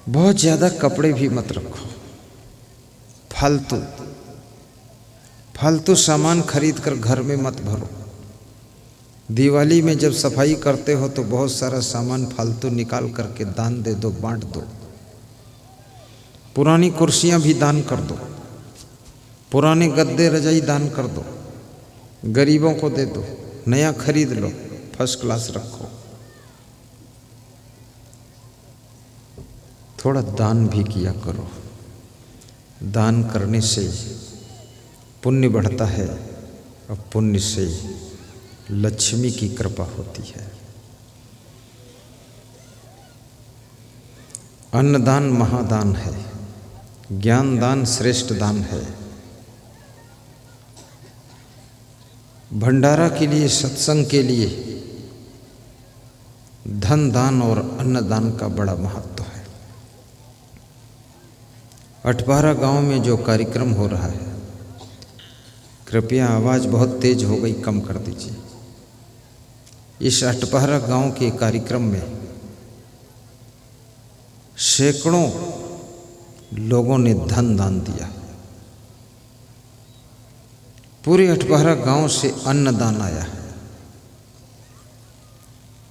बहुत ज़्यादा कपड़े भी मत रखो, फालतू फालतू सामान खरीद कर घर में मत भरो। दिवाली में जब सफाई करते हो तो बहुत सारा सामान फालतू निकाल करके दान दे दो, बांट दो। पुरानी कुर्सियां भी दान कर दो, पुराने गद्दे रजाई दान कर दो, गरीबों को दे दो, नया खरीद लो, फर्स्ट क्लास रखो। थोड़ा दान भी किया करो। दान करने से पुण्य बढ़ता है और पुण्य से लक्ष्मी की कृपा होती है। अन्नदान महादान है, ज्ञान दान श्रेष्ठ दान है। भंडारा के लिए, सत्संग के लिए धन दान और अन्नदान का बड़ा महत्व है। अठबारा गांव में जो कार्यक्रम हो रहा है, कृपया आवाज़ बहुत तेज हो गई, कम कर दीजिए। इस अठबारा गांव के कार्यक्रम में सैकड़ों लोगों ने धन दान दिया। पूरे अठबारा गांव से अन्नदान आया है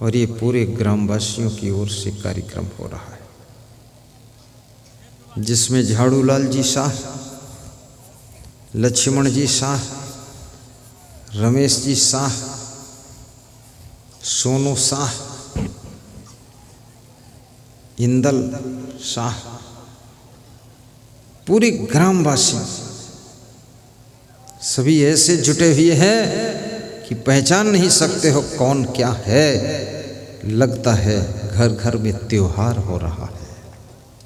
और ये पूरे ग्रामवासियों की ओर से कार्यक्रम हो रहा है, जिसमें झाड़ूलाल जी शाह, लक्ष्मण जी शाह, रमेश जी शाह, सोनू शाह, इंदल शाह, पूरे ग्रामवासी सभी ऐसे जुटे हुए हैं कि पहचान नहीं सकते हो कौन क्या है। लगता है घर घर में त्योहार हो रहा है,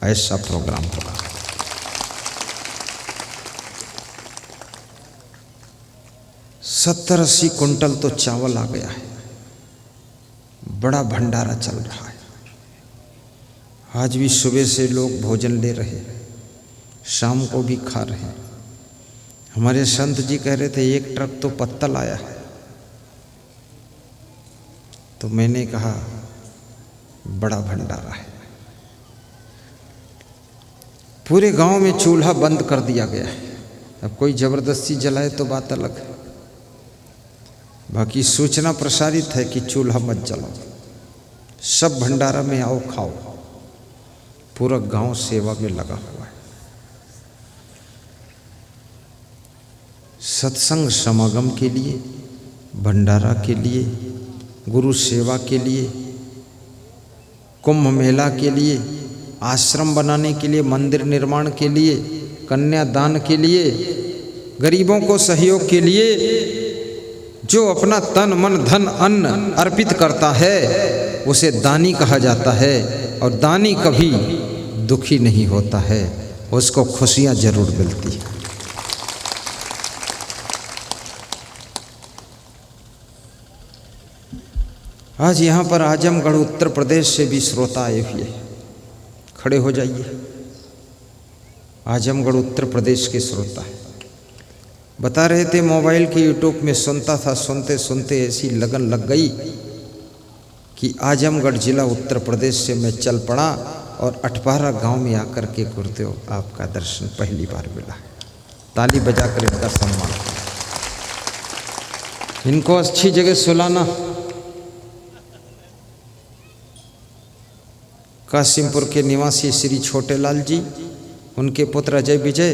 ऐसा प्रोग्राम हो रहा है। 70-80 कुंटल तो चावल आ गया है, बड़ा भंडारा चल रहा है। आज भी सुबह से लोग भोजन ले रहे हैं, शाम को भी खा रहे हैं। हमारे संत जी कह रहे थे 1 ट्रक तो पत्तल आया है। तो मैंने कहा बड़ा भंडारा है। पूरे गांव में चूल्हा बंद कर दिया गया है। अब कोई जबरदस्ती जलाए तो बात अलग है, बाकी सूचना प्रसारित है कि चूल्हा मत जलाओ, सब भंडारा में आओ, खाओ। पूरा गांव सेवा में लगा हुआ है। सत्संग समागम के लिए, भंडारा के लिए, गुरु सेवा के लिए, कुंभ मेला के लिए, आश्रम बनाने के लिए, मंदिर निर्माण के लिए, कन्यादान के लिए, गरीबों को सहयोग के लिए जो अपना तन मन धन अन्न अर्पित करता है उसे दानी कहा जाता है। और दानी कभी दुखी नहीं होता है, उसको खुशियां जरूर मिलती है। आज यहाँ पर आजमगढ़ उत्तर प्रदेश से भी श्रोता आए हुए हैं, खड़े हो जाइए। आजमगढ़ उत्तर प्रदेश के श्रोता है, बता रहे थे मोबाइल के यूट्यूब में सुनता था, सुनते सुनते ऐसी लगन लग गई कि आजमगढ़ जिला उत्तर प्रदेश से मैं चल पड़ा और अठबारा गांव में आकर के गुरुदेव आपका दर्शन पहली बार मिला। ताली बजाकर इनका सम्मान, इनको अच्छी जगह सुलाना। कासिमपुर के निवासी श्री छोटेलाल जी, उनके पुत्र अजय विजय,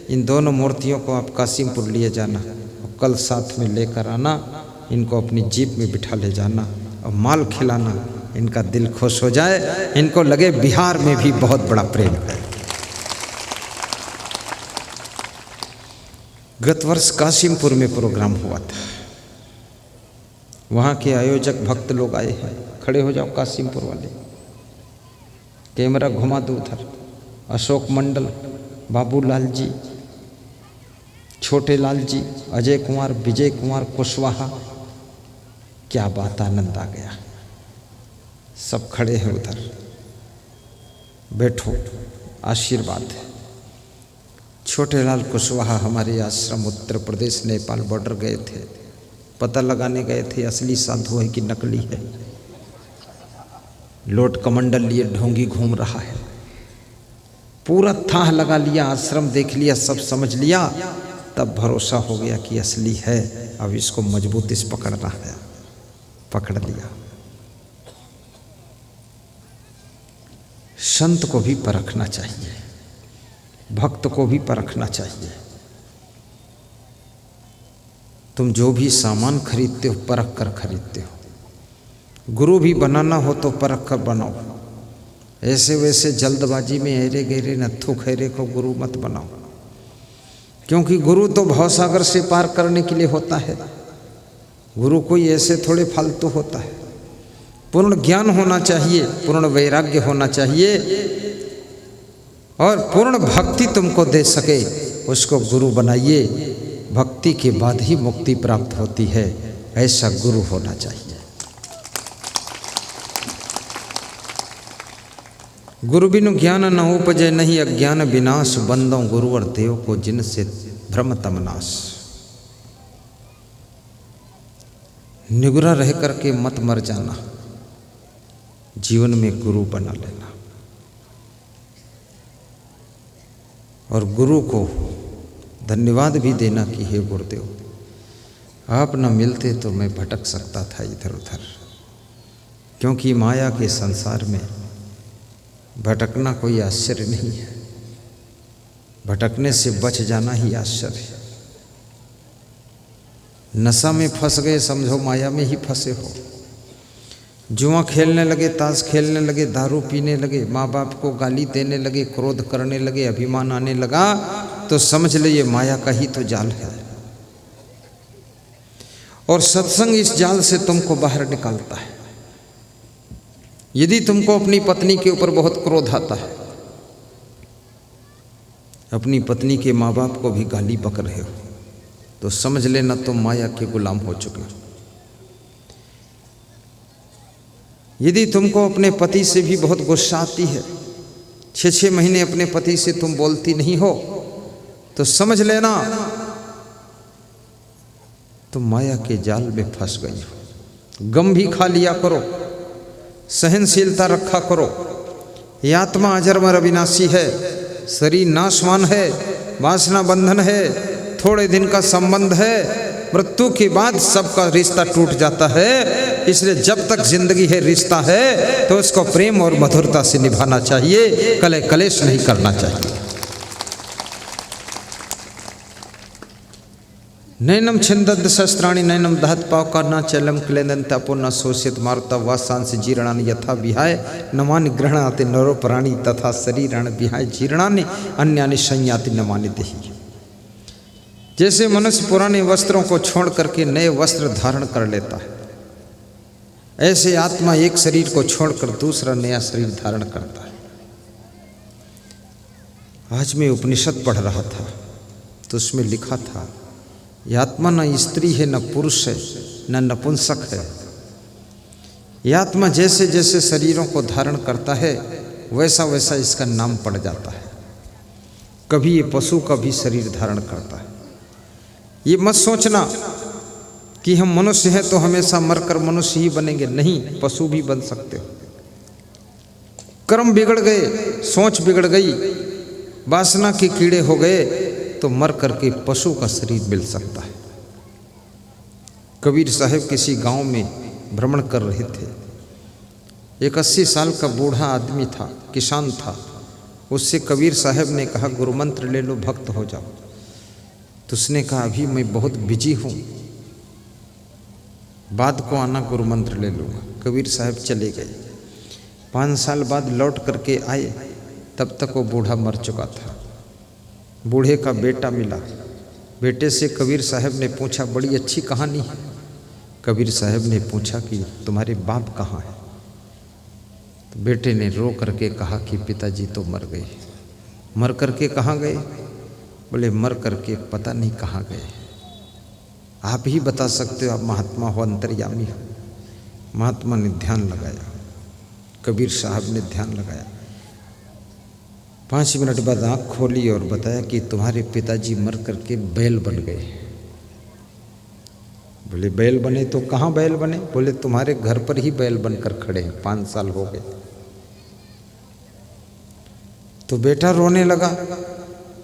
इन दोनों मूर्तियों को आप कासिमपुर लिए जाना और कल साथ में लेकर आना। इनको अपनी जीप में बिठा ले जाना और माल खिलाना, इनका दिल खुश हो जाए, इनको लगे बिहार में भी बहुत बड़ा प्रेम है। गत वर्ष कासिमपुर में प्रोग्राम हुआ था, वहाँ के आयोजक भक्त लोग आए हैं। खड़े हो जाओ कासिमपुर वाले, कैमरा घुमा दो उधर। अशोक मंडल, बाबूलाल जी, छोटेलाल जी, अजय कुमार, विजय कुमार कुशवाहा, क्या बात, आनंद आ गया। सब खड़े हैं उधर, बैठो, आशीर्वाद है। छोटेलाल कुशवाहा हमारे आश्रम उत्तर प्रदेश नेपाल बॉर्डर गए थे, पता लगाने गए थे असली साधु है कि नकली है। लोट कमंडल लिए ढोंगी घूम रहा है, पूरा थाह लगा लिया, आश्रम देख लिया, सब समझ लिया, तब भरोसा हो गया कि असली है, अब इसको मजबूती से पकड़ना है। पकड़ लिया। संत को भी परखना चाहिए, भक्त को भी परखना चाहिए। तुम जो भी सामान खरीदते हो परख कर खरीदते हो। गुरु भी बनाना हो तो परख कर बनाओ। ऐसे वैसे जल्दबाजी में ऐरे गहरे नत्थु खैरे को गुरु मत बनाओ, क्योंकि गुरु तो भवसागर से पार करने के लिए होता है। गुरु कोई ऐसे थोड़े फालतू होता है। पूर्ण ज्ञान होना चाहिए, पूर्ण वैराग्य होना चाहिए, और पूर्ण भक्ति तुमको दे सके उसको गुरु बनाइए। भक्ति के बाद ही मुक्ति प्राप्त होती है, ऐसा गुरु होना चाहिए। गुरु बिनु ज्ञान न उपजे, नहीं अज्ञान विनाश, बंदों गुरुवर देव को जिनसे भ्रम तमनाश। निगुरा रह करके मत मर जाना, जीवन में गुरु बना लेना। और गुरु को धन्यवाद भी देना कि हे गुरुदेव, आप न मिलते तो मैं भटक सकता था इधर उधर, क्योंकि माया के संसार में भटकना कोई आश्चर्य नहीं है, भटकने से बच जाना ही आश्चर्य है। नशा में फंस गए समझो माया में ही फंसे हो। जुआ खेलने लगे, ताश खेलने लगे, दारू पीने लगे, माँ बाप को गाली देने लगे, क्रोध करने लगे, अभिमान आने लगा, तो समझ ले ये माया का ही तो जाल है। और सत्संग इस जाल से तुमको बाहर निकालता है। यदि तुमको अपनी पत्नी के ऊपर बहुत क्रोध आता है, अपनी पत्नी के माँ बाप को भी गाली बक रहे हो, तो समझ लेना तुम माया के गुलाम हो चुके हो। यदि तुमको अपने पति से भी बहुत गुस्सा आती है, 6-6 महीने अपने पति से तुम बोलती नहीं हो, तो समझ लेना तुम माया के जाल में फंस गई हो। गम भी खा लिया करो, सहनशीलता रखा करो। ये आत्मा अजर अविनाशी है, शरीर नाशवान है, वासना बंधन है, थोड़े दिन का संबंध है, मृत्यु के बाद सबका रिश्ता टूट जाता है। इसलिए जब तक जिंदगी है, रिश्ता है, तो उसको प्रेम और मधुरता से निभाना चाहिए, कले कलेश नहीं करना चाहिए। नैनम छिंदद शस्त्राणि नैनम दहत पावका न चलम क्लेदंत अपो न शोषित मारुता वासांस जीर्णानि यथा विहाय नमानि गृह्णाति नरो प्राणी तथा शरीराणि विहाय जीर्णानि अन्यानि संयाति नमानि देहि। जैसे मनुष्य पुराने वस्त्रों को छोड़ करके नए वस्त्र धारण कर लेता है, ऐसे आत्मा एक शरीर को छोड़कर दूसरा नया शरीर धारण करता है। आज मैं उपनिषद पढ़ रहा था तो उसमें लिखा था, यह आत्मा न स्त्री है, न पुरुष है, न नपुंसक है। यह आत्मा जैसे जैसे शरीरों को धारण करता है वैसा वैसा इसका नाम पड़ जाता है। कभी ये पशु का भी शरीर धारण करता है। ये मत सोचना कि हम मनुष्य हैं तो हमेशा मरकर मनुष्य ही बनेंगे, नहीं, पशु भी बन सकते हो। कर्म बिगड़ गए, सोच बिगड़ गई, वासना के कीड़े हो गए, तो मर करके पशु का शरीर मिल सकता है। कबीर साहब किसी गांव में भ्रमण कर रहे थे। एक 80 साल का बूढ़ा आदमी था, किसान था। उससे कबीर साहब ने कहा, गुरु मंत्र ले लो, भक्त हो जाओ। तो उसने कहा, अभी मैं बहुत बिजी हूँ, बाद को आना, गुरु मंत्र ले लूँगा। कबीर साहब चले गए। 5 साल बाद लौट करके आए, तब तक वो बूढ़ा मर चुका था। बूढ़े का बेटा मिला। बेटे से कबीर साहब ने पूछा, बड़ी अच्छी कहानी है। कबीर साहब ने पूछा कि तुम्हारे बाप कहाँ हैं? तो बेटे ने रो करके कहा कि पिताजी तो मर गए। मर करके कहाँ गए? बोले मर करके पता नहीं कहाँ गए। आप ही बता सकते हो, आप महात्मा हो, अंतर्यामी हो। महात्मा ने ध्यान लगाया, कबीर साहब ने ध्यान लगाया। 5 मिनट बाद आँख खोली और बताया कि तुम्हारे पिताजी मर करके बैल बन गए। बोले बैल बने तो कहाँ बैल बने? बोले तुम्हारे घर पर ही बैल बनकर खड़े हैं, 5 साल हो गए। तो बेटा रोने लगा,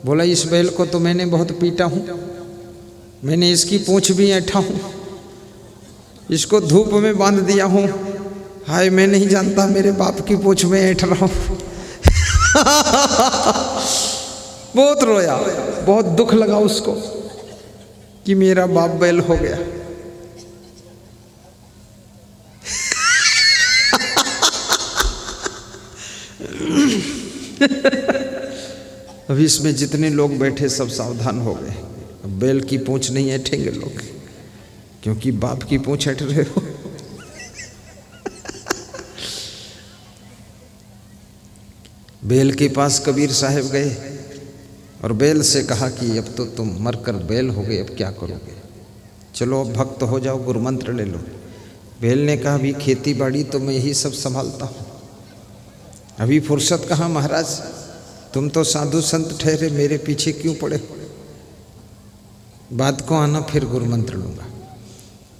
बोला इस बैल को तो मैंने बहुत पीटा हूँ, मैंने इसकी पूंछ भी ऐंठा हूँ, इसको धूप में बांध दिया हूँ, हाय मैं नहीं जानता मेरे बाप की पूंछ में ऐंठ रहा हूँ। बहुत रोया, बहुत दुख लगा उसको कि मेरा बाप बैल हो गया। अभी इसमें जितने लोग बैठे सब सावधान हो गए, अब बैल की पूंछ नहीं ऐंठेंगे लोग, क्योंकि बाप की पूंछ ऐंठ रहे हो। बैल के पास कबीर साहब गए और बैल से कहा कि अब तो तुम मरकर बैल हो गए, अब क्या करोगे, चलो अब भक्त हो जाओ, गुरु मंत्र ले लो। बैल ने कहा अभी खेती बाड़ी तो मैं यही सब संभालता हूँ, अभी फुर्सत कहाँ महाराज, तुम तो साधु संत ठहरे, मेरे पीछे क्यों पड़े, बाद को आना फिर गुरु मंत्र लूँगा।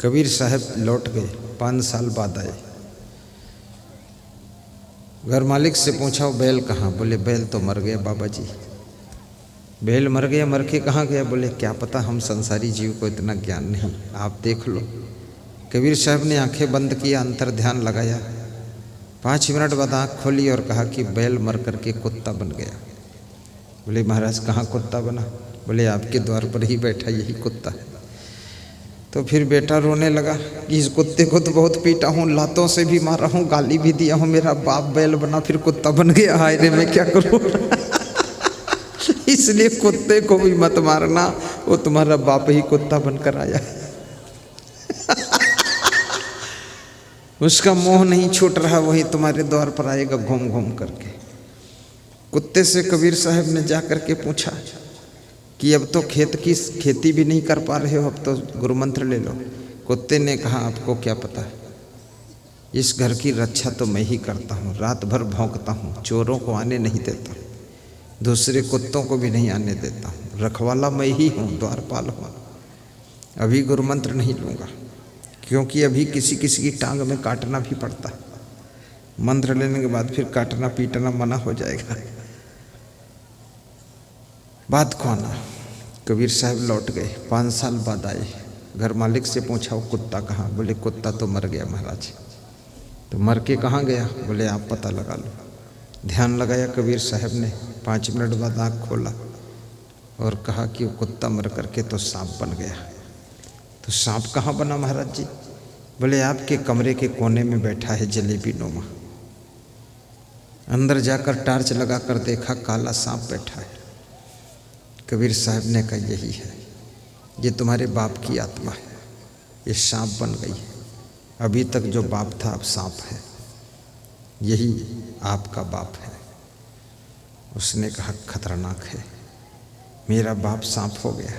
कबीर साहब लौट गए, 5 साल बाद आए। घर मालिक से पूछा बैल कहाँ, बोले बैल तो मर गया बाबा जी। बैल मर गया, मर के कहाँ गया, बोले क्या पता, हम संसारी जीव को इतना ज्ञान नहीं, आप देख लो। कबीर साहब ने आंखें बंद किया, अंतर ध्यान लगाया, 5 मिनट बाद आँख खोली और कहा कि बैल मर करके कुत्ता बन गया। बोले महाराज कहाँ कुत्ता बना, बोले आपके द्वार पर ही बैठा यही कुत्ता है। तो फिर बेटा रोने लगा कि इस कुत्ते को तो बहुत पीटा हूँ, लातों से भी मारा हूँ, गाली भी दिया हूँ, मेरा बाप बैल बना फिर कुत्ता बन गया, हाय रे मैं क्या करूँ। इसलिए कुत्ते को भी मत मारना, वो तुम्हारा बाप ही कुत्ता बनकर आया। उसका मोह नहीं छूट रहा, वही तुम्हारे द्वार पर आएगा घूम घूम करके। कुत्ते से कबीर साहब ने जा करके पूछा कि अब तो खेती भी नहीं कर पा रहे हो, अब तो गुरु मंत्र ले लो। कुत्ते ने कहा आपको क्या पता है, इस घर की रक्षा तो मैं ही करता हूँ, रात भर भौंकता हूँ, चोरों को आने नहीं देता, दूसरे कुत्तों को भी नहीं आने देता हूँ, रखवाला मैं ही हूँ, द्वारपाल हूँ। अभी गुरु मंत्र नहीं लूँगा, क्योंकि अभी किसी किसी की टांग में काटना भी पड़ता है, मंत्र लेने के बाद फिर काटना पीटना मना हो जाएगा। बात को आना। कबीर साहब लौट गए, 5 साल बाद आए। घर मालिक से पूछा वो कुत्ता कहाँ, बोले कुत्ता तो मर गया महाराज। तो मर के कहाँ गया, बोले आप पता लगा लो। ध्यान लगाया कबीर साहब ने, 5 मिनट बाद आँख खोला और कहा कि वो कुत्ता मर करके तो सांप बन गया। तो सांप कहाँ बना महाराज जी, बोले आपके कमरे के कोने में बैठा है जलेबी नोमा। अंदर जाकर टार्च लगा कर देखा, काला सांप बैठा है। कबीर साहब ने कहा यही है, ये तुम्हारे बाप की आत्मा है, ये सांप बन गई है, अभी तक जो बाप था अब सांप है, यही आपका बाप है। उसने कहा खतरनाक है, मेरा बाप सांप हो गया,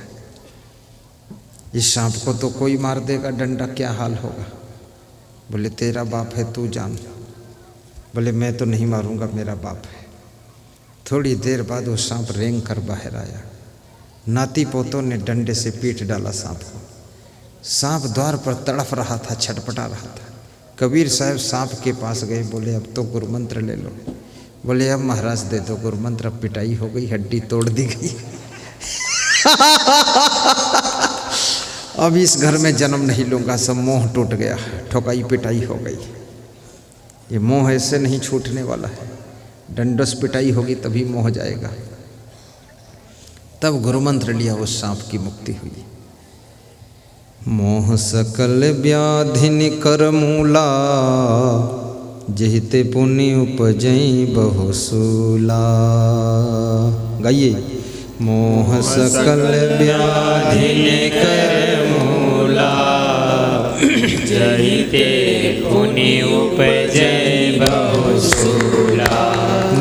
इस सांप को तो कोई मार देगा, डंडा क्या हाल होगा। बोले तेरा बाप है तू जान। बोले मैं तो नहीं मारूंगा, मेरा बाप है। थोड़ी देर बाद वो सांप रेंग कर बाहर आया, नाती पोतों ने डंडे से पीट डाला सांप को। सांप द्वार पर तड़फ रहा था, छटपटा रहा था। कबीर साहब सांप के पास गए, बोले अब तो गुरु मंत्र ले लो। बोले अब महाराज दे दो गुरु मंत्र, पिटाई हो गई, हड्डी तोड़ दी गई। अब इस घर में जन्म नहीं लूँगा, सब मोह टूट गया, ठोकाई पिटाई हो गई। ये मोह ऐसे नहीं छूटने वाला है, डंडोस पिटाई होगी तभी मोह जाएगा। तब गुरु मंत्र लिया, उस सांप की मुक्ति हुई। मोह सकल व्याधि निकर मूला, जहिते पुण्य उपजई बहुसूला। गाइए। मोह सकल व्याधि निकर मूला, जहिते पुण्य उपजई बहुसूला।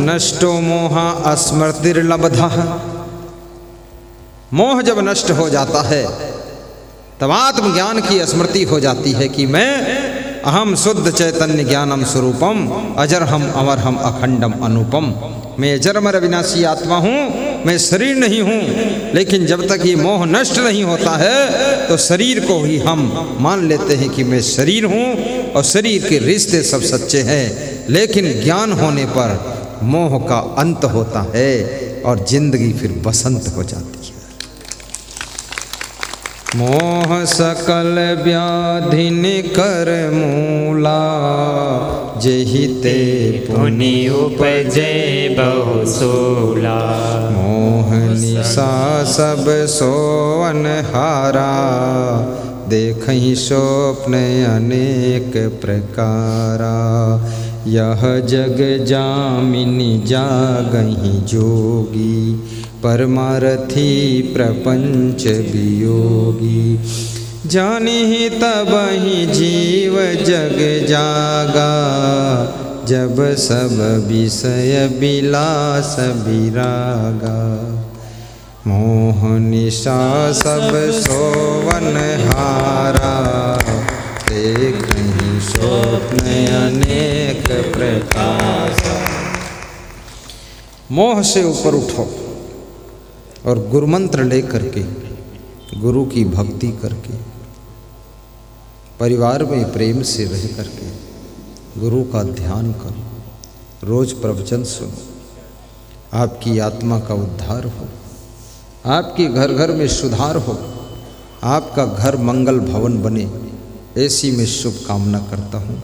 नष्टो मोहा अस्मृतिर्लब्धः। मोह जब नष्ट हो जाता है तब आत्मज्ञान की स्मृति हो जाती है कि मैं अहम शुद्ध चैतन्य ज्ञानम स्वरूपम अजर हम अमर हम अखंडम अनुपम। मैं अजर अमर अविनाशी आत्मा हूँ, मैं शरीर नहीं हूँ। लेकिन जब तक ये मोह नष्ट नहीं होता है तो शरीर को ही हम मान लेते हैं कि मैं शरीर हूँ और शरीर के रिश्ते सब सच्चे हैं। लेकिन ज्ञान होने पर मोह का अंत होता है और जिंदगी फिर बसंत हो जाती है। मोह सकल व्याधि निकर मूला, जेहि ते पुनि उपजे बहुसूला। मोह निशा सब सोवन हारा, देखहि स्वप्न अनेक प्रकारा। यह जग जामिनी जागहि जोगी, परमारथी प्रपंच वियोगी। जानिहि तबहि जीव जग जागा, जब सब विषय विलास विरागा। मोह निशा सब सोवन हारा, देखहि स्वप्न अनेक प्रकार। मोह से ऊपर उठो और गुरु मंत्र लेकर के, गुरु की भक्ति करके, परिवार में प्रेम से रह करके गुरु का ध्यान करो। रोज प्रवचन सुनो, आपकी आत्मा का उद्धार हो, आपके घर घर में सुधार हो, आपका घर मंगल भवन बने, ऐसी मैं शुभकामना करता हूँ।